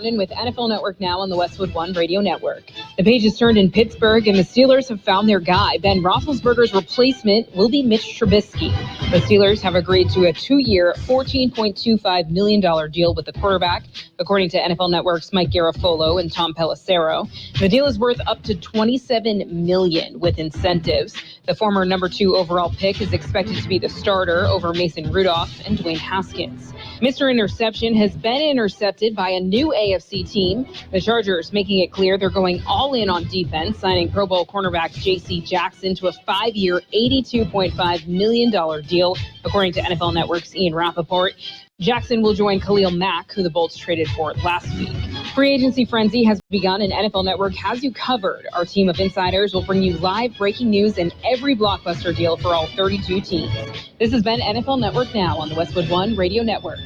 Condon with NFL Network Now on the Westwood One Radio Network. The page is turned in Pittsburgh, and the Steelers have found their guy. Ben Roethlisberger's replacement will be Mitch Trubisky. The Steelers have agreed to a 2-year, $14.25 million deal with the quarterback, according to NFL Network's Mike Garafolo and Tom Pelissero. The deal is worth up to $27 million with incentives. The former number 2 overall pick is expected to be the starter over Mason Rudolph and Dwayne Haskins. Mr. Interception has been intercepted by a new AFC team. The Chargers making it clear they're going all in on defense, signing Pro Bowl cornerback J.C. Jackson to a 5-year, $82.5 million deal, according to NFL Network's Ian Rappaport. Jackson will join Khalil Mack, who the Bolts traded for last week. Free agency frenzy has begun, and NFL Network has you covered. Our team of insiders will bring you live breaking news and every blockbuster deal for all 32 teams. This has been NFL Network Now on the Westwood One Radio Network.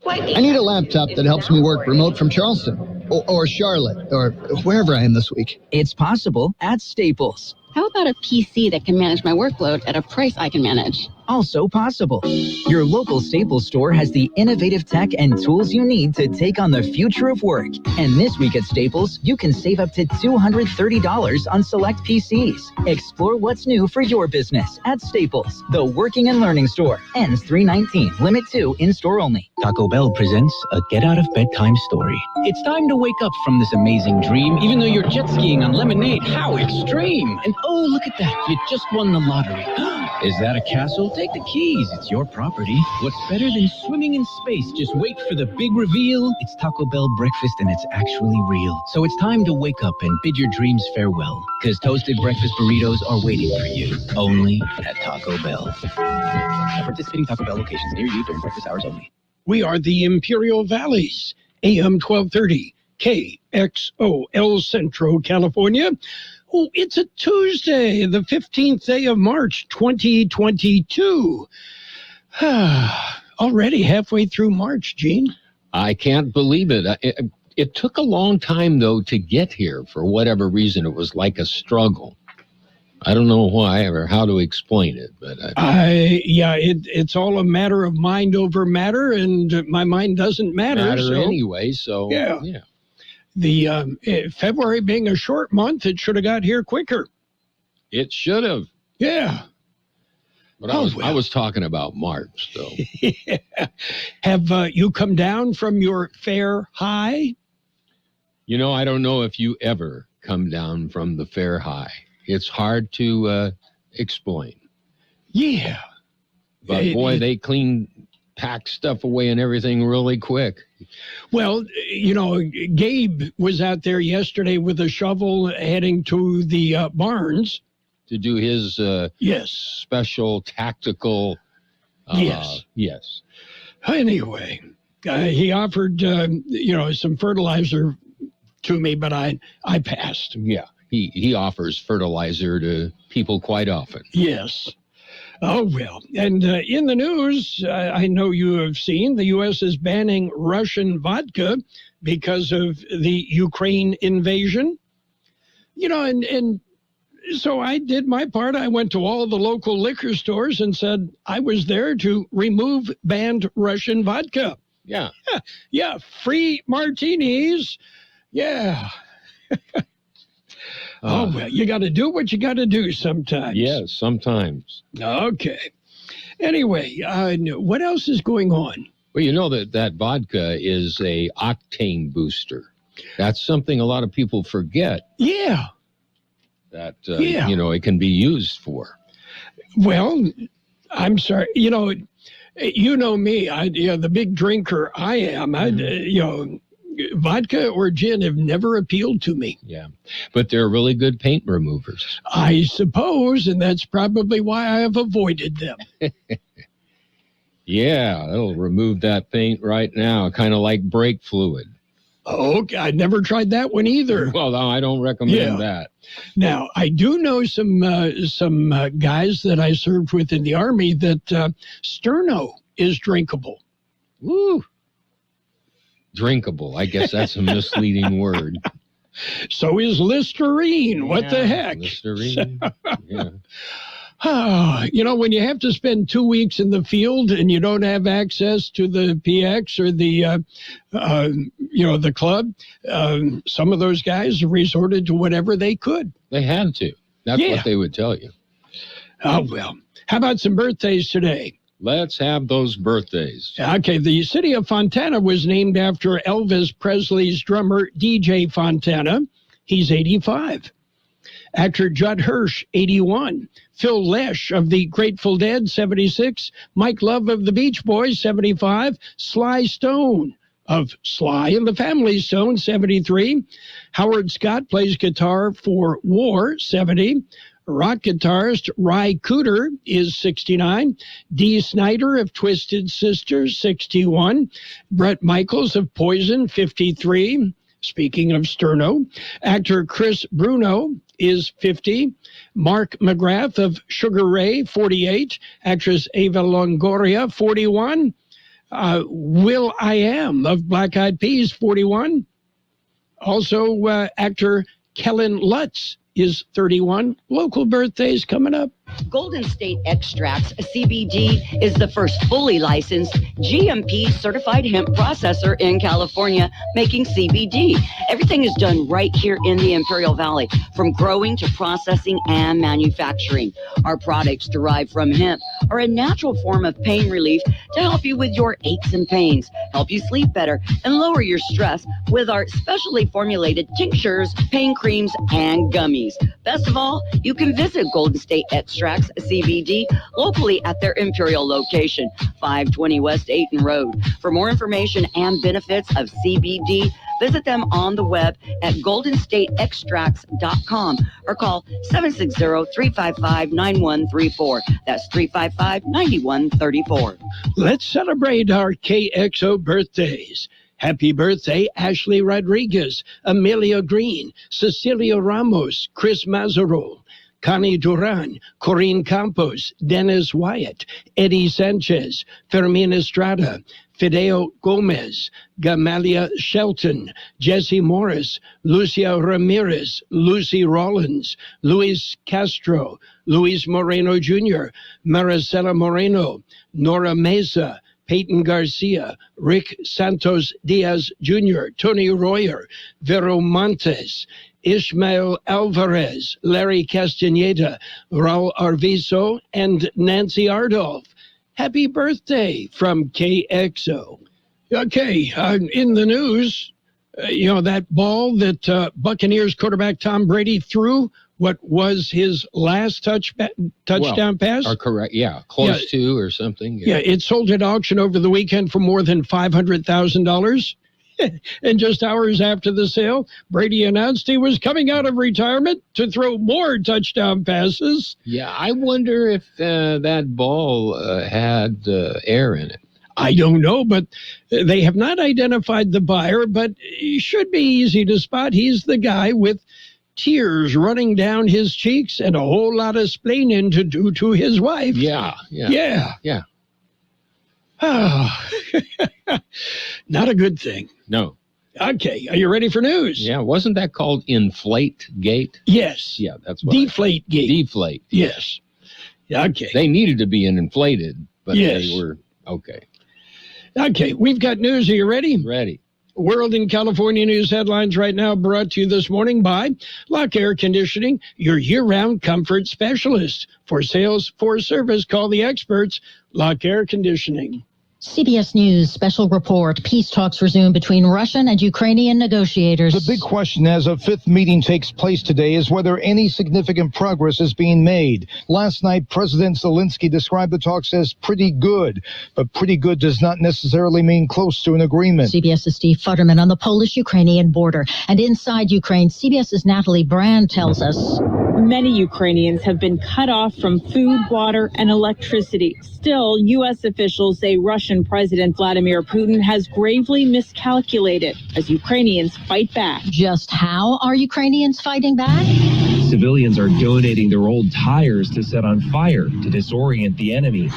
I need a laptop that helps me work remote from Charleston or Charlotte or wherever I am this week. It's possible at Staples. How about a PC that can manage my workload at a price I can manage? Also possible. Your local Staples store has the innovative tech and tools you need to take on the future of work. And this week at Staples, you can save up to $230 on select PCs. Explore what's new for your business at Staples, the working and learning store. Ends 3/19. Limit 2 in-store only. Taco Bell presents a get-out-of-bedtime story. It's time to wake up from this amazing dream, even though you're jet skiing on lemonade. How extreme! And oh, look at that. You just won the lottery. Is that a castle? Take the keys. It's your property. What's better than swimming in space? Just wait for the big reveal. It's Taco Bell breakfast, and it's actually real. So it's time to wake up and bid your dreams farewell, because toasted breakfast burritos are waiting for you, only at Taco Bell. At participating Taco Bell locations near you during breakfast hours only. We are the Imperial Valleys, AM 1230, KXO, El Centro, California. Oh, it's a Tuesday, the 15th day of March, 2022. Already halfway through March, Gene. I can't believe it. It took a long time, though, to get here. For whatever reason, it was like a struggle. I don't know why or how to explain it, but it's all a matter of mind over matter, and my mind doesn't matter anyway. So yeah. The February being a short month, it should have got here quicker. It should have. Yeah. But I was talking about March, so. Yeah. Have you come down from your fair high? You know, I don't know if you ever come down from the fair high. It's hard to explain. Yeah. But boy, they pack stuff away and everything really quick. Well, you know, Gabe was out there yesterday with a shovel heading to the barns. To do his special tactical. Yes. Anyway, he offered, some fertilizer to me, but I passed. Yeah. He offers fertilizer to people quite often. Yes. Oh, well. And in the news, I know you have seen, the U.S. is banning Russian vodka because of the Ukraine invasion. You know, and so I did my part. I went to all the local liquor stores and said I was there to remove banned Russian vodka. Yeah. Yeah. Free martinis. Yeah. Oh, well, you got to do what you got to do sometimes. Yes, sometimes. Okay. Anyway, what else is going on? Well, you know that vodka is a octane booster. That's something a lot of people forget. Yeah. That, it can be used for. Well, I'm sorry. You know me. The big drinker I am. Vodka or gin have never appealed to me. Yeah, but they're really good paint removers. I suppose, and that's probably why I have avoided them. Yeah, it'll remove that paint right now, kind of like brake fluid. Okay, I never tried that one either. Well, no, I don't recommend that. Now, I do know some guys that I served with in the Army that Sterno is drinkable. Woo! Drinkable. I guess that's a misleading word. So is Listerine. What the heck? Listerine. Yeah. When you have to spend 2 weeks in the field and you don't have access to the PX or the club, some of those guys resorted to whatever they could. They had to. That's what they would tell you. Oh, well. How about some birthdays today? Let's have those birthdays. Okay, the city of Fontana was named after Elvis Presley's drummer, DJ Fontana. He's 85. Actor Judd Hirsch, 81. Phil Lesh of the Grateful Dead, 76. Mike Love of the Beach Boys, 75. Sly Stone of Sly and the Family Stone, 73. Howard Scott plays guitar for War, 70. Rock guitarist Ry Cooder is 69. Dee Snider of Twisted Sisters, 61. Bret Michaels of Poison, 53. Speaking of Sterno, actor Chris Bruno is 50. Mark McGrath of Sugar Ray, 48. Actress Ava Longoria, 41. Will I Am of Black Eyed Peas, 41. Also, actor Kellen Lutz is 31. Local birthdays coming up. Golden State Extracts, CBD, is the first fully licensed GMP certified hemp processor in California making CBD. Everything is done right here in the Imperial Valley, from growing to processing and manufacturing. Our products derived from hemp are a natural form of pain relief to help you with your aches and pains, help you sleep better, and lower your stress with our specially formulated tinctures, pain creams, and gummies. Best of all, you can visit Golden State Extracts CBD locally at their Imperial location, 520 West 8th Road. For more information and benefits of CBD, visit them on the web at goldenstateextracts.com or call 760-355-9134. That's 355-9134. Let's celebrate our KXO birthdays. Happy birthday, Ashley Rodriguez, Amelia Green, Cecilia Ramos, Chris Mazzaro, Connie Duran, Corinne Campos, Dennis Wyatt, Eddie Sanchez, Fermin Estrada, Fideo Gomez, Gamalia Shelton, Jesse Morris, Lucia Ramirez, Lucy Rollins, Luis Castro, Luis Moreno Jr., Maricela Moreno, Nora Mesa, Peyton Garcia, Rick Santos Diaz Jr., Tony Royer, Vero Montes, Ishmael Alvarez, Larry Castaneda, Raul Arvizo, and Nancy Ardolph. Happy birthday from KXO. Okay, in the news, that ball that Buccaneers quarterback Tom Brady threw, what was his last touchdown pass? Correct, close to or something. Yeah, it sold at auction over the weekend for more than $500,000. And just hours after the sale, Brady announced he was coming out of retirement to throw more touchdown passes. Yeah, I wonder if that ball had air in it. I don't know, but they have not identified the buyer, but he should be easy to spot. He's the guy with tears running down his cheeks and a whole lot of splaining to do to his wife. Yeah. Not a good thing. No. Okay, are you ready for news? Yeah, wasn't that called Inflate Gate? Yes. Yeah, that's what. Deflate Gate. Deflate. Yes. Okay. They needed to be inflated, but they were okay. Okay, we've got news. Are you ready? Ready. World and California news headlines right now brought to you this morning by Lock Air Conditioning, your year-round comfort specialist. For sales, for service, call the experts, Lock Air Conditioning. CBS News special report. Peace talks resume between Russian and Ukrainian negotiators. The big question as a fifth meeting takes place today is whether any significant progress is being made. Last night, President Zelensky described the talks as pretty good, but pretty good does not necessarily mean close to an agreement. CBS's Steve Futterman on the Polish-Ukrainian border. And inside Ukraine, CBS's Natalie Brand tells us many Ukrainians have been cut off from food, water, and electricity. Still, U.S. officials say Russian President Vladimir Putin has gravely miscalculated as Ukrainians fight back. Just how are Ukrainians fighting back? Civilians are donating their old tires to set on fire to disorient the enemy.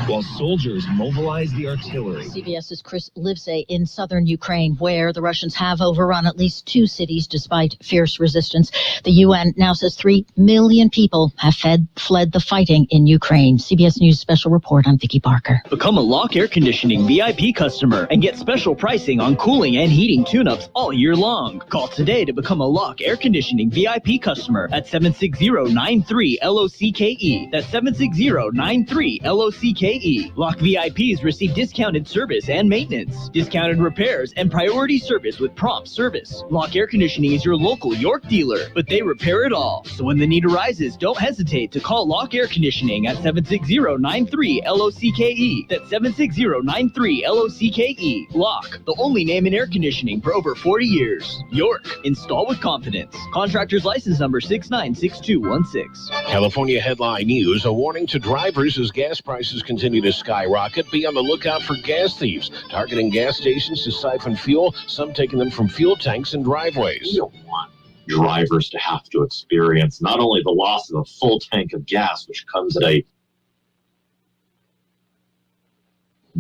while soldiers mobilize the artillery. CBS's Chris Livesay in southern Ukraine, where the Russians have overrun at least 2 cities despite fierce resistance. The UN now says 3 million people have fled the fighting in Ukraine. CBS News special report on Vicki Barker. Become a Lock Air Conditioning VIP customer and get special pricing on cooling and heating tune-ups all year long. Call today to become a Lock Air Conditioning VIP customer at 760-93-LOCKE. That's 760-93-LOCKE. Lock VIPs receive discounted service and maintenance, discounted repairs, and priority service with prompt service. Lock Air Conditioning is your local York dealer, but they repair it all. So when the need arises, don't hesitate to call Lock Air Conditioning at 760-93-LOCKE. That's 760-93-LOCKE. Lock, the only name in air conditioning for over 40 years. York, install with confidence. Contractor's license number 696216. California headline news, a warning to drivers as gas prices continue to skyrocket. Be on the lookout for gas thieves targeting gas stations to siphon fuel, some taking them from fuel tanks and driveways. You don't want drivers to have to experience not only the loss of a full tank of gas, which comes at a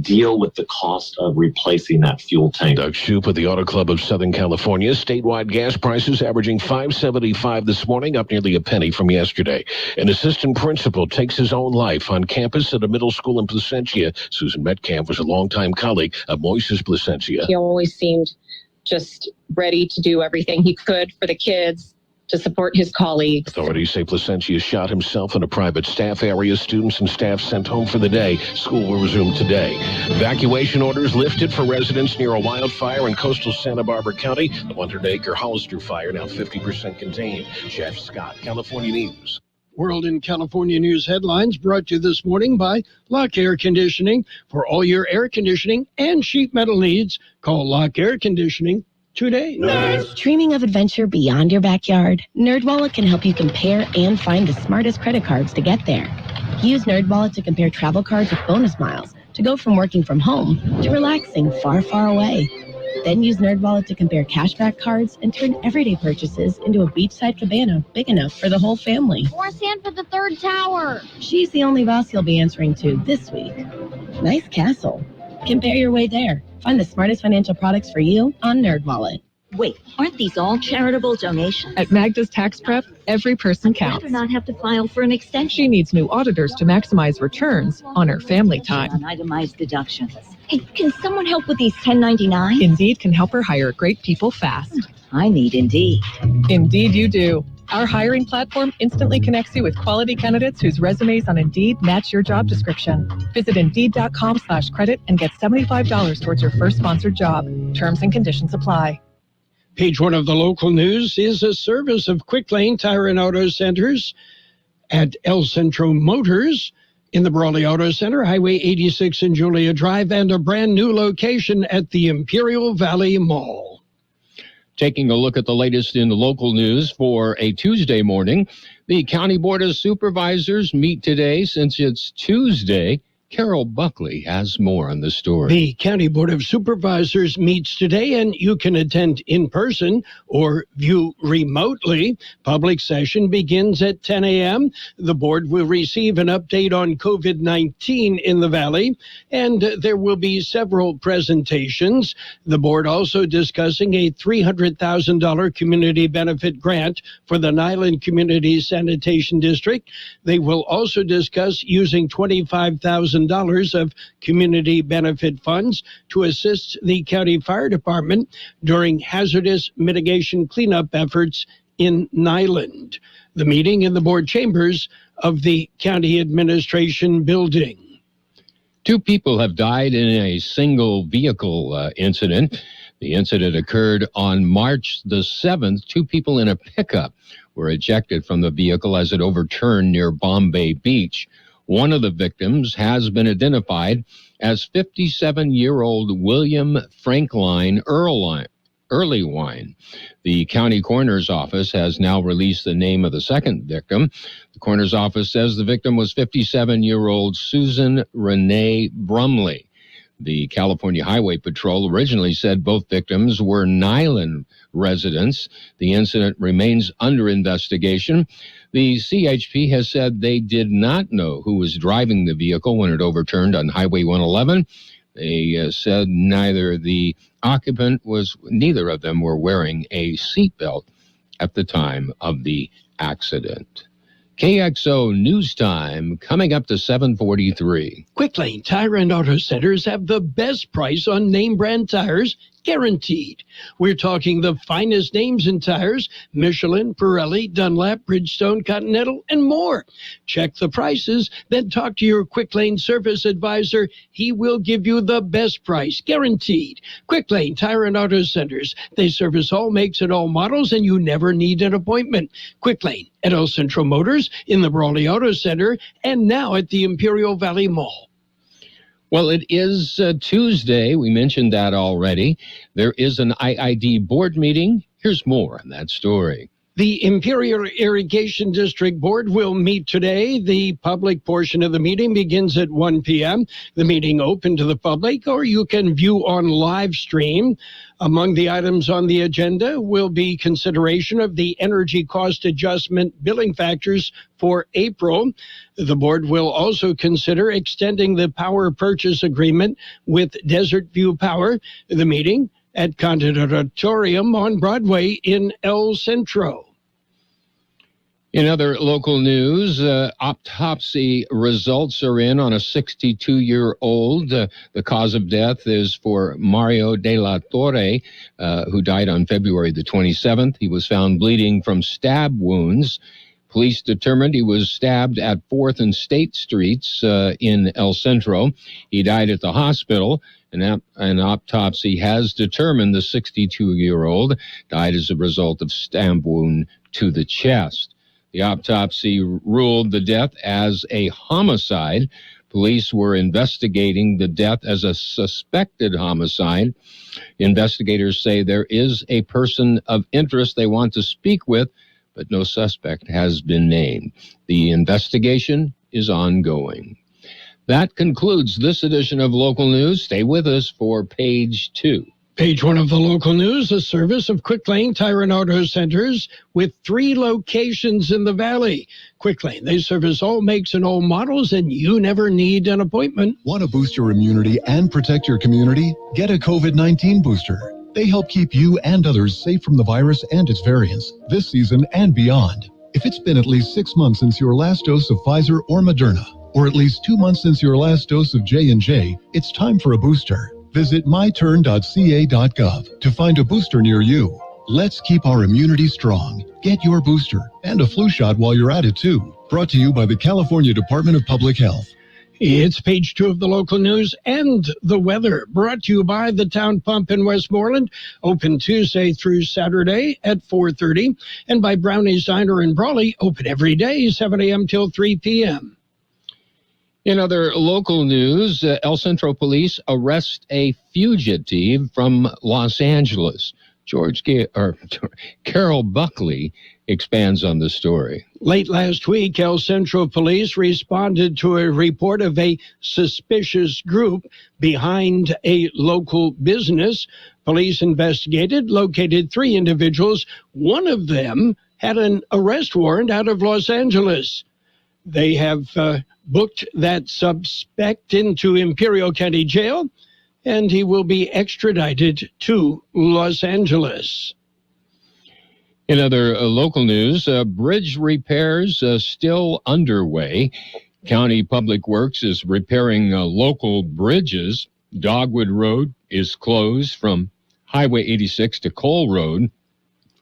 deal with the cost of replacing that fuel tank. Doug Shoup with the Auto Club of Southern California. Statewide gas prices averaging $5.75 this morning, up nearly a penny from yesterday. An assistant principal takes his own life on campus at a middle school in Placentia. Susan Metcalf was a longtime colleague of Moises Placentia. He always seemed just ready to do everything he could for the kids, to support his colleagues. Authorities say Placentia shot himself in a private staff area. Students and staff sent home for the day. School will resume today. Evacuation orders lifted for residents near a wildfire in coastal Santa Barbara County. The 100-acre Hollister fire now 50% contained. Jeff Scott, California News. World in California News headlines brought to you this morning by Lock Air Conditioning. For all your air conditioning and sheet metal needs, call Lock Air Conditioning today. Dreaming of adventure beyond your backyard? NerdWallet can help you compare and find the smartest credit cards to get there. Use NerdWallet to compare travel cards with bonus miles to go from working from home to relaxing far, far away. Then use NerdWallet to compare cashback cards and turn everyday purchases into a beachside cabana big enough for the whole family. Or stand for the third tower. She's the only boss you'll be answering to this week. Nice castle. Compare your way there. Find the smartest financial products for you on NerdWallet. Wait, aren't these all charitable donations? At Magda's Tax Prep, every person counts. I'd rather not have to file for an extension. She needs new auditors to maximize returns on her family time. On itemized deductions. Hey, can someone help with these 1099s? Indeed can help her hire great people fast. I need Indeed. Indeed you do. Our hiring platform instantly connects you with quality candidates whose resumes on Indeed match your job description. Visit Indeed.com/credit and get $75 towards your first sponsored job. Terms and conditions apply. Page 1 of the local news is a service of Quick Lane Tire and Auto Centers at El Centro Motors in the Brawley Auto Center, Highway 86 and Julia Drive, and a brand new location at the Imperial Valley Mall. Taking a look at the latest in the local news for a Tuesday morning, the County Board of Supervisors meet today. Since it's Tuesday, Carroll Buckley has more on the story. The County Board of Supervisors meets today, and you can attend in person or view remotely. Public session begins at 10 a.m. The board will receive an update on COVID-19 in the Valley, and there will be several presentations. The board also discussing a $300,000 community benefit grant for the Nyland Community Sanitation District. They will also discuss using $25,000 of community benefit funds to assist the county fire department during hazardous mitigation cleanup efforts in Nyland. The meeting in the board chambers of the county administration building. 2 people have died in a single vehicle incident. The incident occurred on March the 7th. 2 people in a pickup were ejected from the vehicle as it overturned near Bombay Beach. One of the victims has been identified as 57-year-old William Franklin Earlywine. The county coroner's office has now released the name of the second victim. The coroner's office says the victim was 57-year-old Susan Renee Brumley. The California Highway Patrol originally said both victims were Niland residents. The incident remains under investigation. The CHP has said they did not know who was driving the vehicle when it overturned on Highway 111. They said neither of them were wearing a seatbelt at the time of the accident. KXO News Time coming up to 7:43. Quick Lane Tire and Auto Centers have the best price on name brand tires, guaranteed. We're talking the finest names in tires: Michelin, Pirelli, Dunlap, Bridgestone, Continental, and more. Check the prices, then talk to your Quick Lane service advisor. He will give you the best price, guaranteed. Quick Lane Tire and Auto Centers. They service all makes and all models, and you never need an appointment. Quick Lane at El Centro Motors, in the Brawley Auto Center, and now at the Imperial Valley Mall. Well, it is Tuesday. We mentioned that already. There is an IID board meeting. Here's more on that story. The Imperial Irrigation District Board will meet today. The public portion of the meeting begins at 1 p.m. The meeting open to the public, or you can view on live stream. Among the items on the agenda will be consideration of the energy cost adjustment billing factors for April. The board will also consider extending the power purchase agreement with Desert View Power. The meeting at Condit Auditorium on Broadway in El Centro. In other local news, autopsy results are in on a 62-year-old. The cause of death is for Mario de la Torre, who died on February the 27th. He was found bleeding from stab wounds. Police determined he was stabbed at 4th and State Streets in El Centro. He died at the hospital. An autopsy has determined the 62-year-old died as a result of stab wound to the chest. The autopsy ruled the death as a homicide. Police were investigating the death as a suspected homicide. Investigators say there is a person of interest they want to speak with, but no suspect has been named. The investigation is ongoing. That concludes this edition of Local News. Stay with us for Page 2. Page 1 of the local news, a service of Quick Lane Tire and Auto Centers with 3 locations in the Valley. Quick Lane, they service all makes and all models, and you never need an appointment. Want to boost your immunity and protect your community? Get a COVID-19 booster. They help keep you and others safe from the virus and its variants this season and beyond. If it's been at least 6 months since your last dose of Pfizer or Moderna, or at least 2 months since your last dose of J&J, it's time for a booster. Visit myturn.ca.gov to find a booster near you. Let's keep our immunity strong. Get your booster and a flu shot while you're at it, too. Brought to you by the California Department of Public Health. It's Page 2 of the local news and the weather, brought to you by the Town Pump in Westmoreland, open Tuesday through Saturday at 4:30, and by Brownie's Diner in Brawley, open every day, 7 a.m. till 3 p.m. In other local news, El Centro police arrest a fugitive from Los Angeles. Carroll Buckley expands on the story. Late last week, El Centro police responded to a report of a suspicious group behind a local business. Police investigated, located 3 individuals. One of them had an arrest warrant out of Los Angeles. They have booked that suspect into Imperial County Jail, and he will be extradited to Los Angeles. In other local news, bridge repairs still underway. County Public Works is repairing local bridges. Dogwood Road is closed from Highway 86 to Cole Road.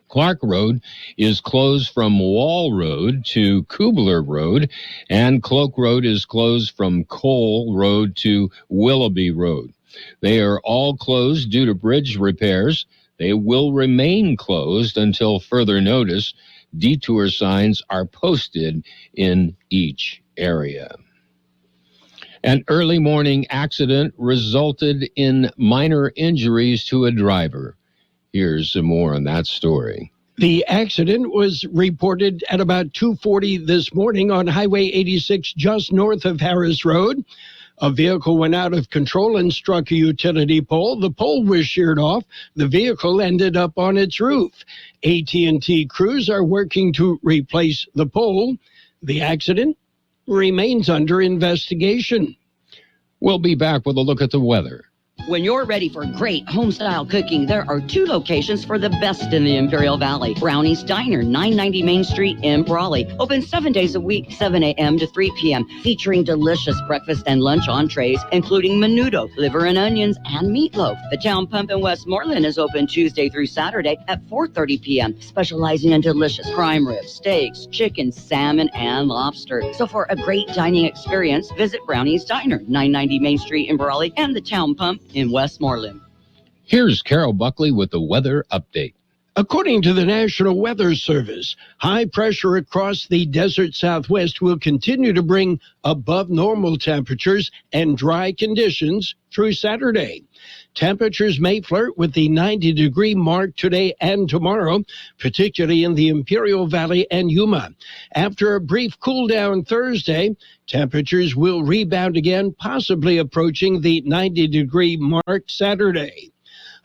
Clark Road is closed from Wall Road to Kubler Road, and Cloak Road is closed from Cole Road to Willoughby Road. They are all closed due to bridge repairs. They will remain closed until further notice. Detour signs are posted in each area. An early morning accident resulted in minor injuries to a driver. Here's more on that story. The accident was reported at about 2:40 this morning on Highway 86 just north of Harris Road. A vehicle went out of control and struck a utility pole. The pole was sheared off. The vehicle ended up on its roof. AT&T crews are working to replace the pole. The accident remains under investigation. We'll be back with a look at the weather. When you're ready for great home-style cooking, there are 2 locations for the best in the Imperial Valley. Brownie's Diner, 990 Main Street in Brawley. Open 7 days a week, 7 a.m. to 3 p.m., featuring delicious breakfast and lunch entrees, including menudo, liver and onions, and meatloaf. The Town Pump in Westmoreland is open Tuesday through Saturday at 4:30 p.m., specializing in delicious prime ribs, steaks, chicken, salmon, and lobster. So for a great dining experience, visit Brownie's Diner, 990 Main Street in Brawley, and the Town Pump in Westmoreland. Here's Carroll Buckley with the weather update. According to the National Weather Service, high pressure across the desert Southwest will continue to bring above normal temperatures and dry conditions through Saturday. Temperatures may flirt with the 90-degree mark today and tomorrow, particularly in the Imperial Valley and Yuma. After a brief cool down Thursday, temperatures will rebound again, possibly approaching the 90-degree mark Saturday.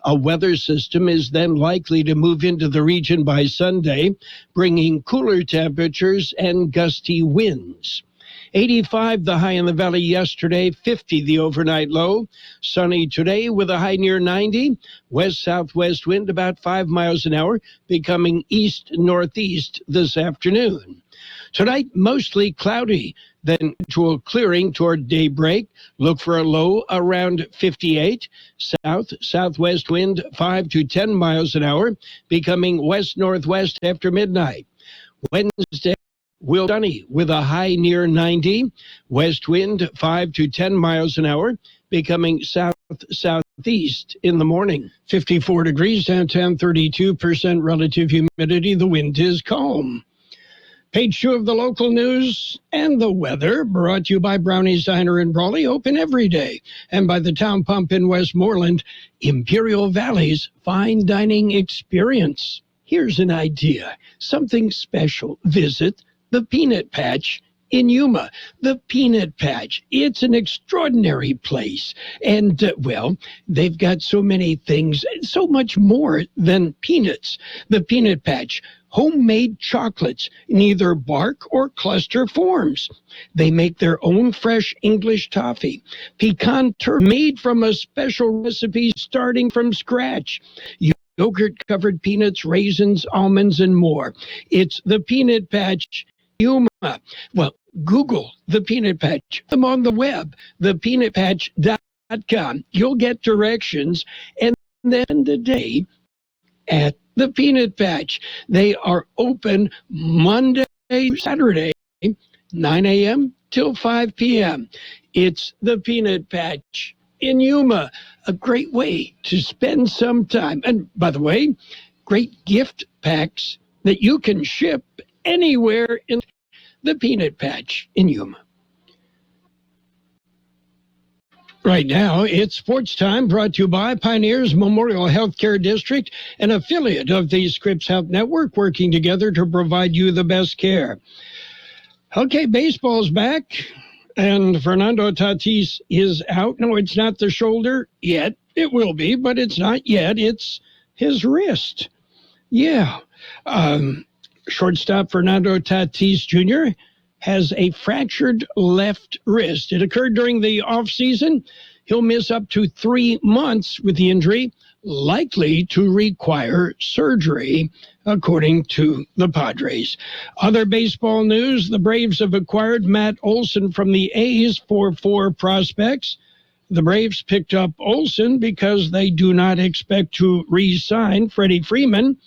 A weather system is then likely to move into the region by Sunday, bringing cooler temperatures and gusty winds. 85 the high in the valley yesterday, 50 the overnight low. Sunny today with a high near 90. West-southwest wind about 5 miles an hour, becoming east-northeast this afternoon. Tonight, mostly cloudy, then gradual clearing toward daybreak. Look for a low around 58. South-southwest wind 5 to 10 miles an hour, becoming west-northwest after midnight. Wednesday, will sunny with a high near 90. West wind 5 to 10 miles an hour, becoming south-southeast in the morning. 54 degrees downtown, 32% relative humidity. The wind is calm. Page 2 of the local news and the weather, brought to you by Brownie's Diner in Brawley, open every day, and by the Town Pump in Westmoreland, Imperial Valley's fine dining experience. Here's an idea, something special. Visit the Peanut Patch in Yuma. The Peanut Patch, it's an extraordinary place. And, well, they've got so many things, so much more than peanuts. The Peanut Patch, homemade chocolates in either bark or cluster forms. They make their own fresh English toffee, pecan turkey, made from a special recipe starting from scratch. Yogurt-covered peanuts, raisins, almonds, and more. It's the Peanut Patch Yuma. Well, Google the Peanut Patch. I'm on the web, thepeanutpatch.com. You'll get directions, and then today at the Peanut Patch. They are open Monday, Saturday, 9 a.m. till 5 p.m. It's the Peanut Patch in Yuma. A great way to spend some time. And by the way, great gift packs that you can ship anywhere in the Peanut Patch in Yuma. Right now, it's sports time, brought to you by Pioneers Memorial Healthcare District, an affiliate of the Scripps Health Network, working together to provide you the best care. Okay, baseball's back, and Fernando Tatis is out. No, it's not the shoulder yet. It will be, but it's not yet. It's his wrist. Yeah. Shortstop Fernando Tatis Jr. has a fractured left wrist. It occurred during the offseason. He'll miss up to 3 months with the injury, likely to require surgery, according to the Padres. Other baseball news, the Braves have acquired Matt Olson from the A's for 4 prospects. The Braves picked up Olson because they do not expect to re-sign Freddie Freeman.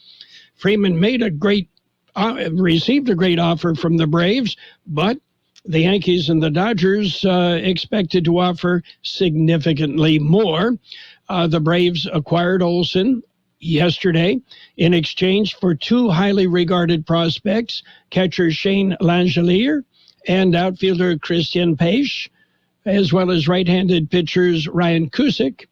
Freeman received a great offer from the Braves, but the Yankees and the Dodgers expected to offer significantly more. The Braves acquired Olson yesterday in exchange for 2 highly regarded prospects, catcher Shane Langelier and outfielder Christian Pache, as well as right-handed pitchers Ryan Cusick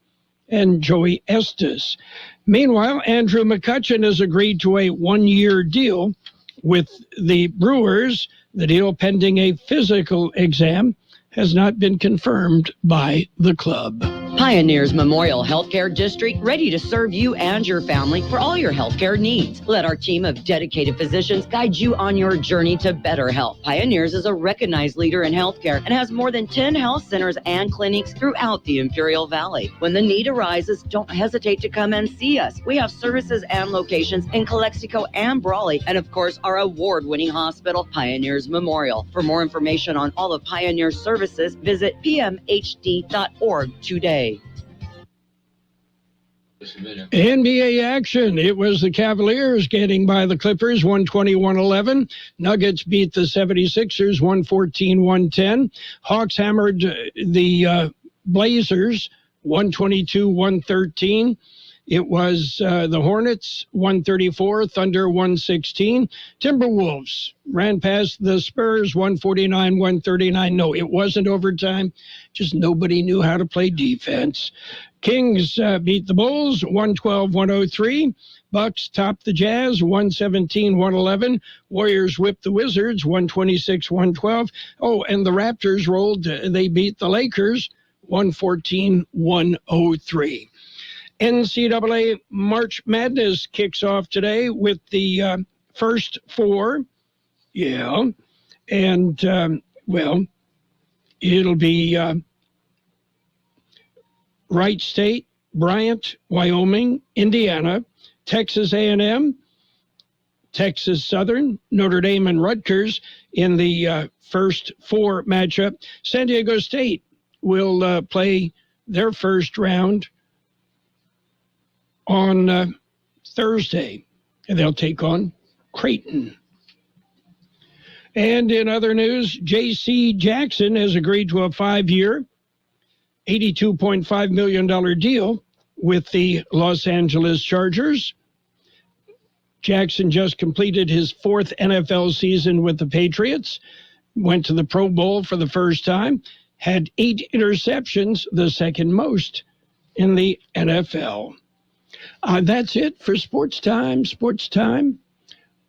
and Joey Estes. Meanwhile, Andrew McCutchen has agreed to a 1-year deal with the Brewers, the deal pending a physical exam has not been confirmed by the club. Pioneers Memorial Healthcare District, ready to serve you and your family for all your healthcare needs. Let our team of dedicated physicians guide you on your journey to better health. Pioneers is a recognized leader in healthcare and has more than 10 health centers and clinics throughout the Imperial Valley. When the need arises, don't hesitate to come and see us. We have services and locations in Calexico and Brawley, and of course, our award-winning hospital, Pioneers Memorial. For more information on all of Pioneer's services, visit pmhd.org today. NBA action. It was the Cavaliers getting by the Clippers 120-111. Nuggets beat the 76ers 114-110. Hawks hammered the Blazers 122-113. It was the Hornets 134, Thunder 116. Timberwolves ran past the Spurs 149-139. No, it wasn't overtime. Just nobody knew how to play defense. Kings beat the Bulls 112-103. Bucks topped the Jazz 117-111. Warriors whipped the Wizards 126-112. Oh, and the Raptors rolled. They beat the Lakers 114-103. NCAA March Madness kicks off today with the first four. Yeah. And, well, it'll be Wright State, Bryant, Wyoming, Indiana, Texas A&M, Texas Southern, Notre Dame, and Rutgers in the first four matchup. San Diego State will play their first round on Thursday, and they'll take on Creighton. And in other news, J.C. Jackson has agreed to a 5-year, $82.5 million deal with the Los Angeles Chargers. Jackson just completed his 4th NFL season with the Patriots, went to the Pro Bowl for the first time, had 8 interceptions, the second most in the NFL. That's it for Sports Time. Sports Time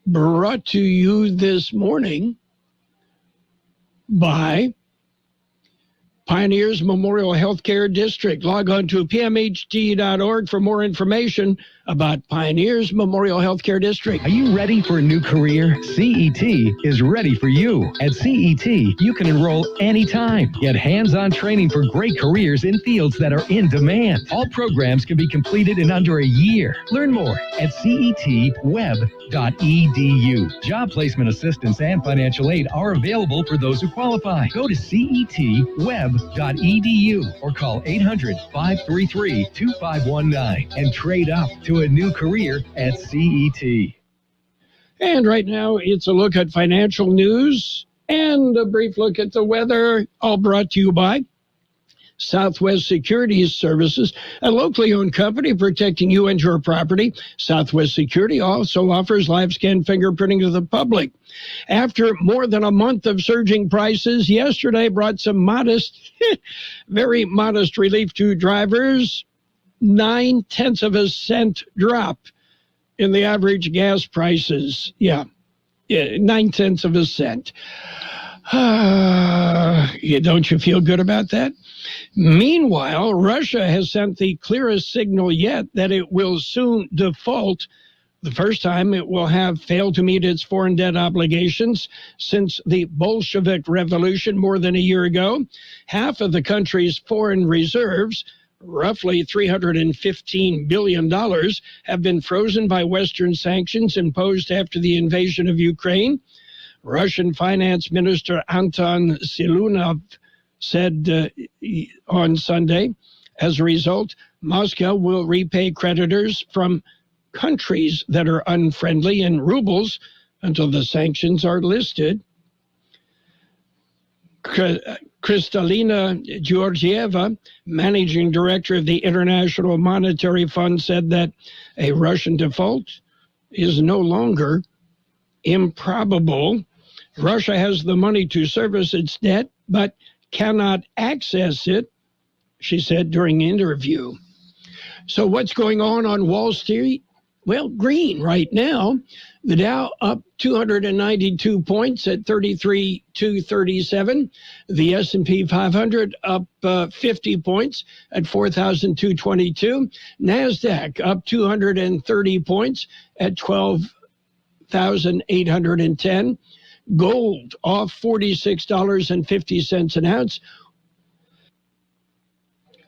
brought to you this morning by Pioneers Memorial Healthcare District. Log on to pmhd.org for more information about Pioneers Memorial Healthcare District. Are you ready for a new career? CET is ready for you. At CET, you can enroll anytime. Get hands-on training for great careers in fields that are in demand. All programs can be completed in under a year. Learn more at cetweb.edu. Job placement assistance and financial aid are available for those who qualify. Go to cetweb.edu or call 800-533-2519 and trade up to a new career at CET. And right now, it's a look at financial news and a brief look at the weather, all brought to you by Southwest Securities Services, a locally owned company protecting you and your property. Southwest Security also offers live scan fingerprinting to the public. After more than a month of surging prices, yesterday brought some modest, very modest relief to drivers. 0.9 cent drop in the average gas prices. Yeah, 0.9 cent. Don't you feel good about that? Meanwhile, Russia has sent the clearest signal yet that it will soon default. The first time it will have failed to meet its foreign debt obligations since the Bolshevik Revolution more than a year ago. Half of the country's foreign reserves, roughly $315 billion, have been frozen by Western sanctions imposed after the invasion of Ukraine. Russian Finance Minister Anton Silunov said on Sunday, as a result, Moscow will repay creditors from countries that are unfriendly in rubles until the sanctions are lifted. Kristalina Georgieva, managing director of the International Monetary Fund, said that a Russian default is no longer improbable. Russia has the money to service its debt, but cannot access it, she said during an interview. So what's going on Wall Street? Well, green right now. The Dow up 292 points at 33,237. The S&P 500 up 50 points at 4,222. NASDAQ up 230 points at 12,810. Gold off $46.50 an ounce.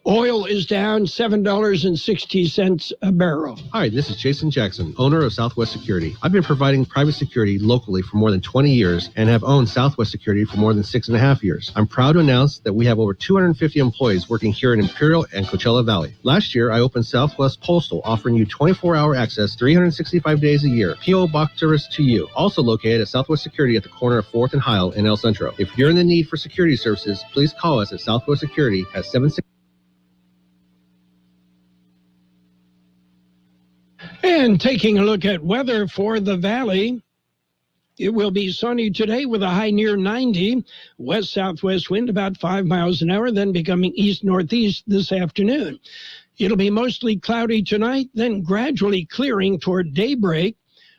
Oil is down $7.60 a barrel. Hi, this is Jason Jackson, owner of Southwest Security. I've been providing private security locally for more than 20 years and have owned Southwest Security for more than 6.5 years. I'm proud to announce that we have over 250 employees working here in Imperial and Coachella Valley. Last year, I opened Southwest Postal, offering you 24-hour access 365 days a year. P.O. Box service to you. Also located at Southwest Security at the corner of 4th and Heil in El Centro. If you're in the need for security services, please call us at Southwest Security at 76. And taking a look at weather for the valley, it will be sunny today with a high near 90. West-southwest wind about 5 miles an hour, then becoming east-northeast this afternoon. It'll be mostly cloudy tonight, then gradually clearing toward daybreak.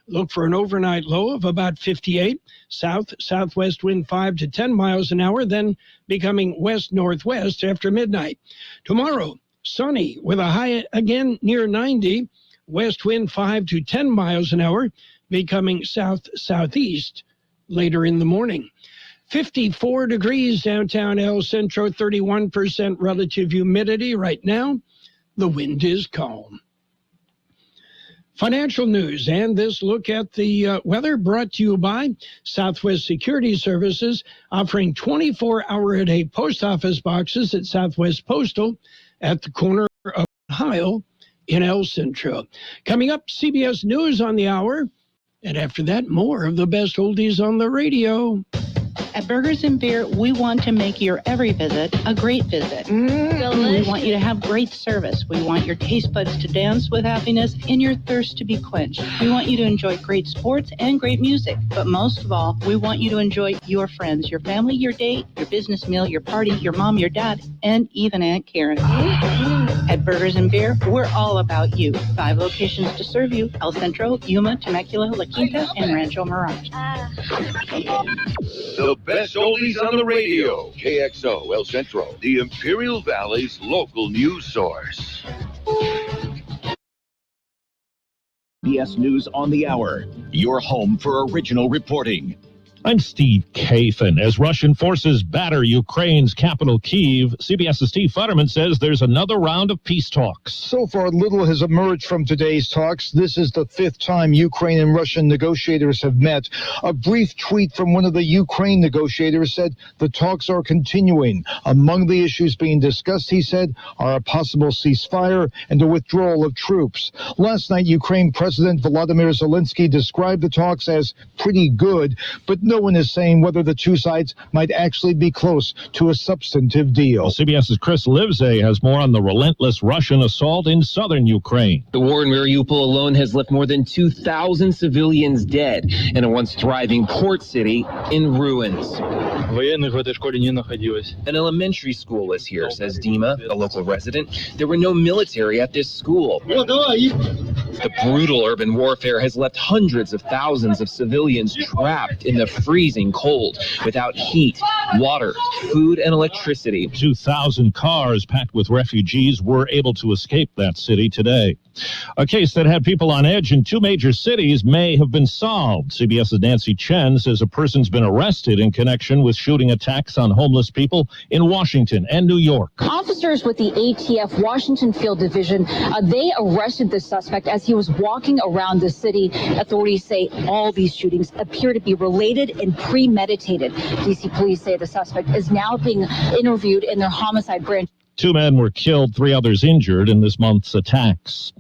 Look for an overnight low of about 58. South-southwest wind 5 to 10 miles an hour, then becoming west-northwest after midnight. Tomorrow, sunny with a high again near 90. West wind 5 to 10 miles an hour, becoming south-southeast later in the morning. 54 degrees downtown El Centro, 31% relative humidity right now. The wind is calm. Financial news and this look at the weather brought to you by Southwest Security Services, offering 24-hour-a-day post office boxes at Southwest Postal at the corner of Heil in El Centro. Coming up, CBS News on the hour. And after that, more of the best oldies on the radio. At Burgers and Beer, we want to make your every visit a great visit. We want you to have great service. We want your taste buds to dance with happiness and your thirst to be quenched. We want you to enjoy great sports and great music. But most of all, we want you to enjoy your friends, your family, your date, your business meal, your party, your mom, your dad, and even Aunt Karen. At Burgers and Beer, we're all about you. 5 locations to serve you: El Centro, Yuma, Temecula, La Quinta, and Rancho Mirage. The best oldies on the radio. KXO El Centro, the Imperial Valley's local news source. CBS News on the Hour, your home for original reporting. I'm Steve Kafin. As Russian forces batter Ukraine's capital, Kyiv, CBS's Steve Futterman says there's another round of peace talks. So far, little has emerged from today's talks. This is the 5th time Ukraine and Russian negotiators have met. A brief tweet from one of the Ukraine negotiators said the talks are continuing. Among the issues being discussed, he said, are a possible ceasefire and a withdrawal of troops. Last night, Ukraine President Volodymyr Zelensky described the talks as pretty good, but no one is saying whether the two sides might actually be close to a substantive deal. Well, CBS's Chris Livesay has more on the relentless Russian assault in southern Ukraine. The war in Mariupol alone has left more than 2,000 civilians dead and a once thriving port city in ruins. An elementary school is here, says Dima, a local resident. There were no military at this school. The brutal urban warfare has left hundreds of thousands of civilians trapped in the freezing cold without heat, water, food, and electricity. 2,000 cars packed with refugees were able to escape that city today. A case that had people on edge in 2 major cities may have been solved. CBS's Nancy Chen says a person's been arrested in connection with shooting attacks on homeless people in Washington and New York. Officers with the ATF Washington Field Division, they arrested the suspect as he was walking around the city. Authorities say all these shootings appear to be related and premeditated. DC police say the suspect is now being interviewed in their homicide branch. 2 men were killed, 3 others injured in this month's attacks.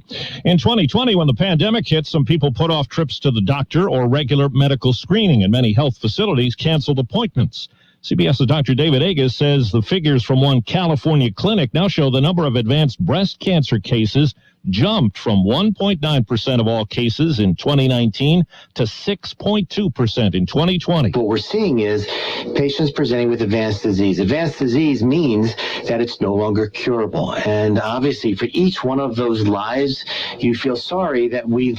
In 2020, when the pandemic hit, some people put off trips to the doctor or regular medical screening, and many health facilities canceled appointments. CBS's Dr. David Agus says the figures from one California clinic now show the number of advanced breast cancer cases jumped from 1.9% of all cases in 2019 to 6.2% in 2020. What we're seeing is patients presenting with advanced disease. Advanced disease means that it's no longer curable. And obviously, for each one of those lives, you feel sorry that we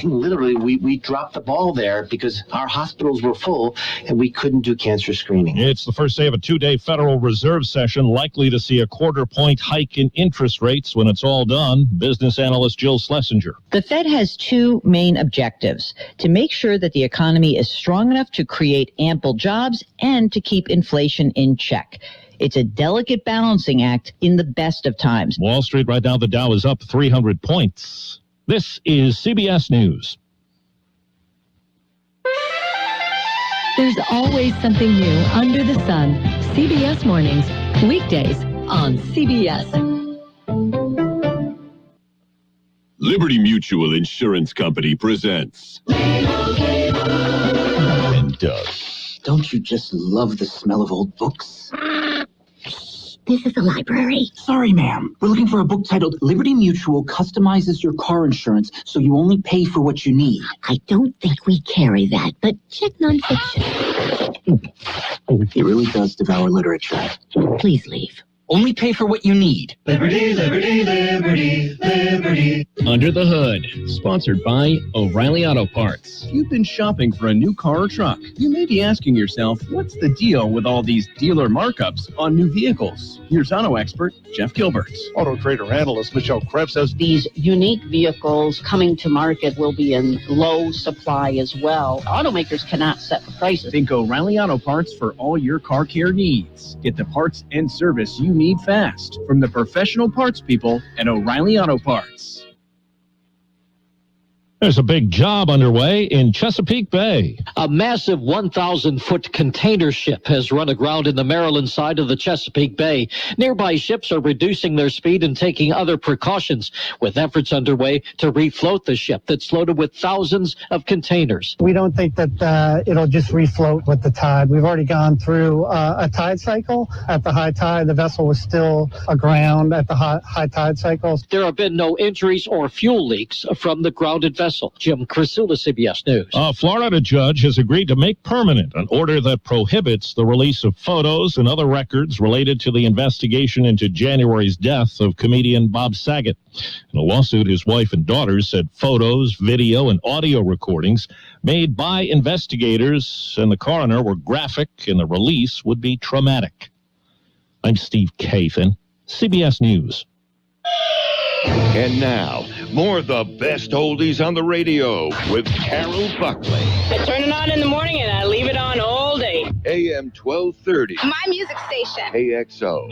dropped the ball there because our hospitals were full and we couldn't do cancer screening. It's the first day of a 2-day Federal Reserve session, likely to see a quarter-point hike in interest rates when it's all done. Business analyst Jill Schlesinger. The Fed has two main objectives: to make sure that the economy is strong enough to create ample jobs and to keep inflation in check. It's a delicate balancing act in the best of times. Wall Street right now, the Dow is up 300 points. This is CBS News. There's always something new under the sun. CBS Mornings, weekdays on CBS. Liberty Mutual Insurance Company presents. And Doug. Don't you just love the smell of old books? This is the library. Sorry, ma'am. We're looking for a book titled Liberty Mutual Customizes Your Car Insurance So You Only Pay for What You Need. I don't think we carry that, but check nonfiction. He really does devour literature. Please leave. Only pay for what you need. Liberty, liberty, liberty, liberty. Under the Hood, sponsored by O'Reilly Auto Parts. You've been shopping for a new car or truck. You may be asking yourself, what's the deal with all these dealer markups on new vehicles? Here's auto expert Jeff Gilbert. Auto trader analyst Michelle Krebs says these unique vehicles coming to market will be in low supply as well. Automakers cannot set the prices. Think O'Reilly Auto Parts for all your car care needs. Get the parts and service you need fast from the professional parts people at O'Reilly Auto Parts. There's a big job underway in Chesapeake Bay. A massive 1,000-foot container ship has run aground in the Maryland side of the Chesapeake Bay. Nearby ships are reducing their speed and taking other precautions, with efforts underway to refloat the ship that's loaded with thousands of containers. We don't think that it'll just refloat with the tide. We've already gone through a tide cycle. At the high tide, the vessel was still aground at the high tide cycles. There have been no injuries or fuel leaks from the grounded vessel. Jim Crisula, CBS News. A Florida judge has agreed to make permanent an order that prohibits the release of photos and other records related to the investigation into January's death of comedian Bob Saget. In a lawsuit, his wife and daughters said photos, video, and audio recordings made by investigators and the coroner were graphic and the release would be traumatic. I'm Steve Kathan, CBS News. And now, more of the best oldies on the radio with Carroll Buckley. I turn it on in the morning and I leave it on all day. AM 1230. My music station. KXO.